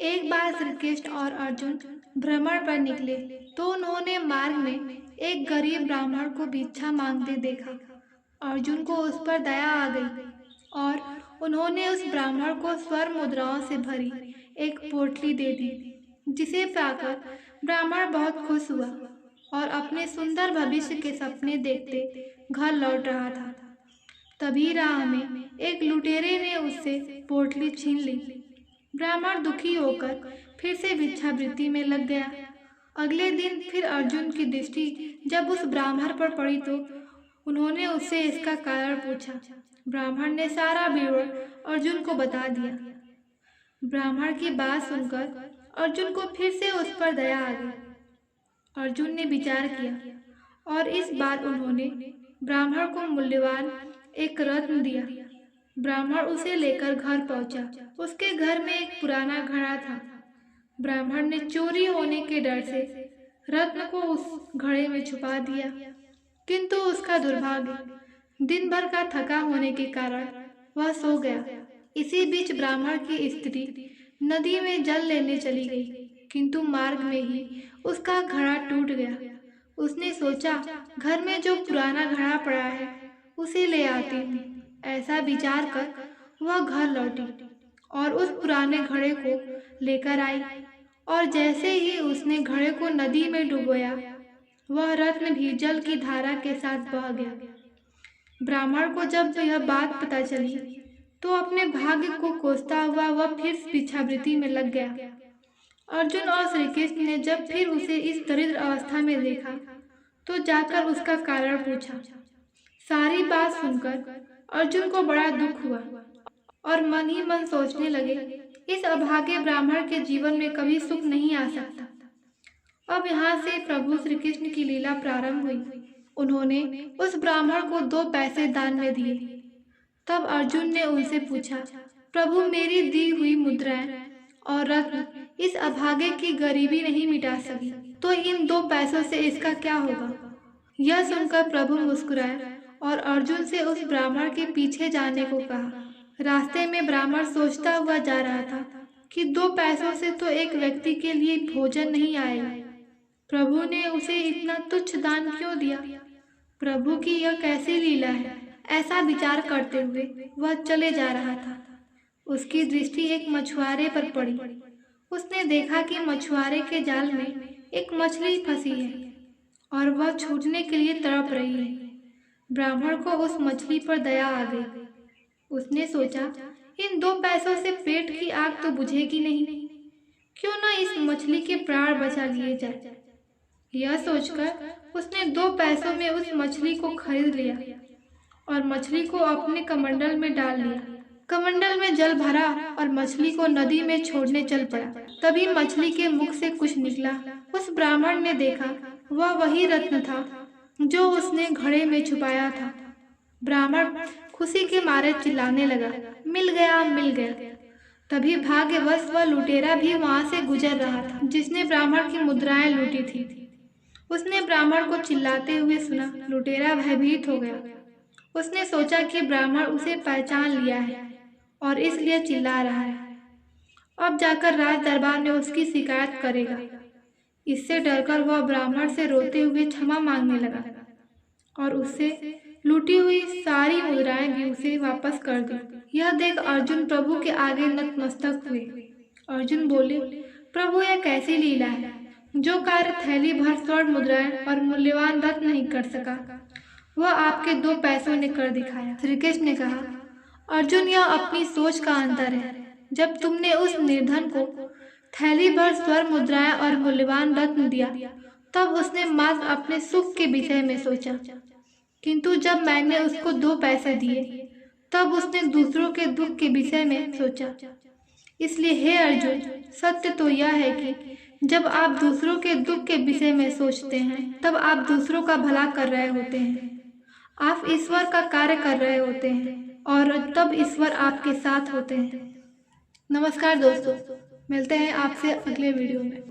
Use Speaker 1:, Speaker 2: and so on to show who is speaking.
Speaker 1: एक बार श्री कृष्ण और अर्जुन भ्रमण पर निकले तो उन्होंने मार्ग में एक गरीब ब्राह्मण को भिक्षा मांगते देखा। अर्जुन को उस पर दया आ गई और उन्होंने उस ब्राह्मण को स्वर्ण मुद्राओं से भरी एक पोटली दे दी, जिसे पाकर ब्राह्मण बहुत खुश हुआ और अपने सुंदर भविष्य के सपने देखते घर लौट रहा था। तभी राह में एक लुटेरे ने उससे पोटली छीन ली। ब्राह्मण दुखी होकर फिर से भिक्षावृत्ति में लग गया। अगले दिन फिर अर्जुन की दृष्टि जब उस ब्राह्मण पर पड़ी तो उन्होंने उससे इसका कारण पूछा। ब्राह्मण ने सारा विवरण अर्जुन को बता दिया। ब्राह्मण की बात सुनकर अर्जुन को फिर से उस पर दया आ गई। अर्जुन ने विचार किया और इस बार उन्होंने ब्राह्मण को मूल्यवान एक रत्न दिया। ब्राह्मण उसे लेकर घर पहुंचा। उसके घर में एक पुराना घड़ा था। ब्राह्मण ने चोरी होने के डर से रत्न को उस घड़े में छुपा दिया, किंतु उसका दुर्भाग्य, दिन भर का थका होने के कारण वह सो गया। इसी बीच ब्राह्मण की स्त्री नदी में जल लेने चली गई, किंतु मार्ग में ही उसका घड़ा टूट गया। उसने सोचा, घर में जो पुराना घड़ा पड़ा है उसे ले आती हूँ। ऐसा विचार कर वह घर लौटी और उस पुराने घड़े को लेकर आई, और जैसे ही उसने घड़े को नदी में डुबोया, वह रत्न भी जल की धारा के साथ बह गया। ब्राह्मण को जब यह बात पता चली तो अपने भाग्य को कोसता हुआ वह फिर भिक्षावृत्ति में लग गया। अर्जुन और श्री कृष्ण ने जब फिर उसे इस दरिद्र अवस्था में देखा तो जाकर उसका कारण पूछा। सारी बात सुनकर अर्जुन को बड़ा दुख हुआ और मन ही मन सोचने लगे, इस अभागे ब्राह्मण के जीवन में कभी सुख नहीं आ सकता। अब यहाँ से प्रभु श्री कृष्ण की लीला प्रारंभ हुई। उन्होंने उस ब्राह्मण को 2 पैसे दान में दिए। तब अर्जुन ने उनसे पूछा, प्रभु, मेरी दी हुई मुद्राएं और रत्न इस अभागे की गरीबी नहीं मिटा सकी, तो इन 2 पैसों से इसका क्या होगा? यह सुनकर प्रभु मुस्कुराए और अर्जुन से उस ब्राह्मण के पीछे जाने को कहा। रास्ते में ब्राह्मण सोचता हुआ जा रहा था कि 2 पैसों से तो एक व्यक्ति के लिए भोजन नहीं आएगा। प्रभु ने उसे इतना तुच्छ दान क्यों दिया? प्रभु की यह कैसी लीला है? ऐसा विचार करते हुए वह चले जा रहा था। उसकी दृष्टि एक मछुआरे पर पड़ी। उसने देखा कि मछुआरे के जाल में एक मछली फंसी है और वह छूटने के लिए तड़प रही है। ब्राह्मण को उस मछली पर दया आ गई। उसने सोचा, इन 2 पैसों से पेट की आग तो बुझेगी नहीं, क्यों न इस मछली के प्राण बचा लिए जाए। यह सोचकर उसने 2 पैसों में उस मछली को खरीद लिया और मछली को अपने कमंडल में डाल लिया। कमंडल में जल भरा और मछली को नदी में छोड़ने चल पड़ा। तभी मछली के मुख से कुछ निकला। उस ब्राह्मण ने देखा, वह वही रत्न था जो उसने घड़े में छुपाया था। ब्राह्मण खुशी के मारे चिल्लाने लगा, मिल गया, मिल गया। तभी भाग्यवश वह लुटेरा भी वहां से गुजर रहा था, जिसने ब्राह्मण की मुद्राएं लूटी थी। उसने ब्राह्मण को चिल्लाते हुए सुना। लुटेरा भयभीत हो गया। उसने सोचा कि ब्राह्मण उसे पहचान लिया है और इसलिए चिल्ला रहा है। अब जाकर राज दरबार में उसकी शिकायत करेगा। इससे डरकर वह ब्राह्मण से रोते हुए क्षमा मांगने लगा और उससे लूटी हुई सारी मुद्राएं भी उसे वापस कर दी। यह देख अर्जुन प्रभु के आगे नतमस्तक हुए। अर्जुन बोले, प्रभु, यह कैसी लीला है? जो कार्य थैली भर स्वर्ण मुद्राएं और मूल्यवान रत्न नहीं कर सका, वह आपके 2 पैसों ने कर दिखाया। श्री कृष्ण ने कहा, अर्जुन, यह अपनी सोच का अंतर है। जब तुमने उस निर्धन को थैली भर स्वर्ण मुद्राएं और मूल्यवान रत्न दिया, तब उसने मात्र अपने सुख के विषय में सोचा, किंतु जब मैंने उसको 2 पैसे दिए, तब उसने दूसरों के दुख के विषय में सोचा। इसलिए हे अर्जुन, सत्य तो यह है कि जब आप दूसरों के दुख के विषय में सोचते हैं, तब आप दूसरों का भला कर रहे होते हैं। आप ईश्वर का कार्य कर रहे होते हैं और तब ईश्वर आपके साथ होते हैं। नमस्कार दोस्तों, मिलते हैं आपसे अगले वीडियो में।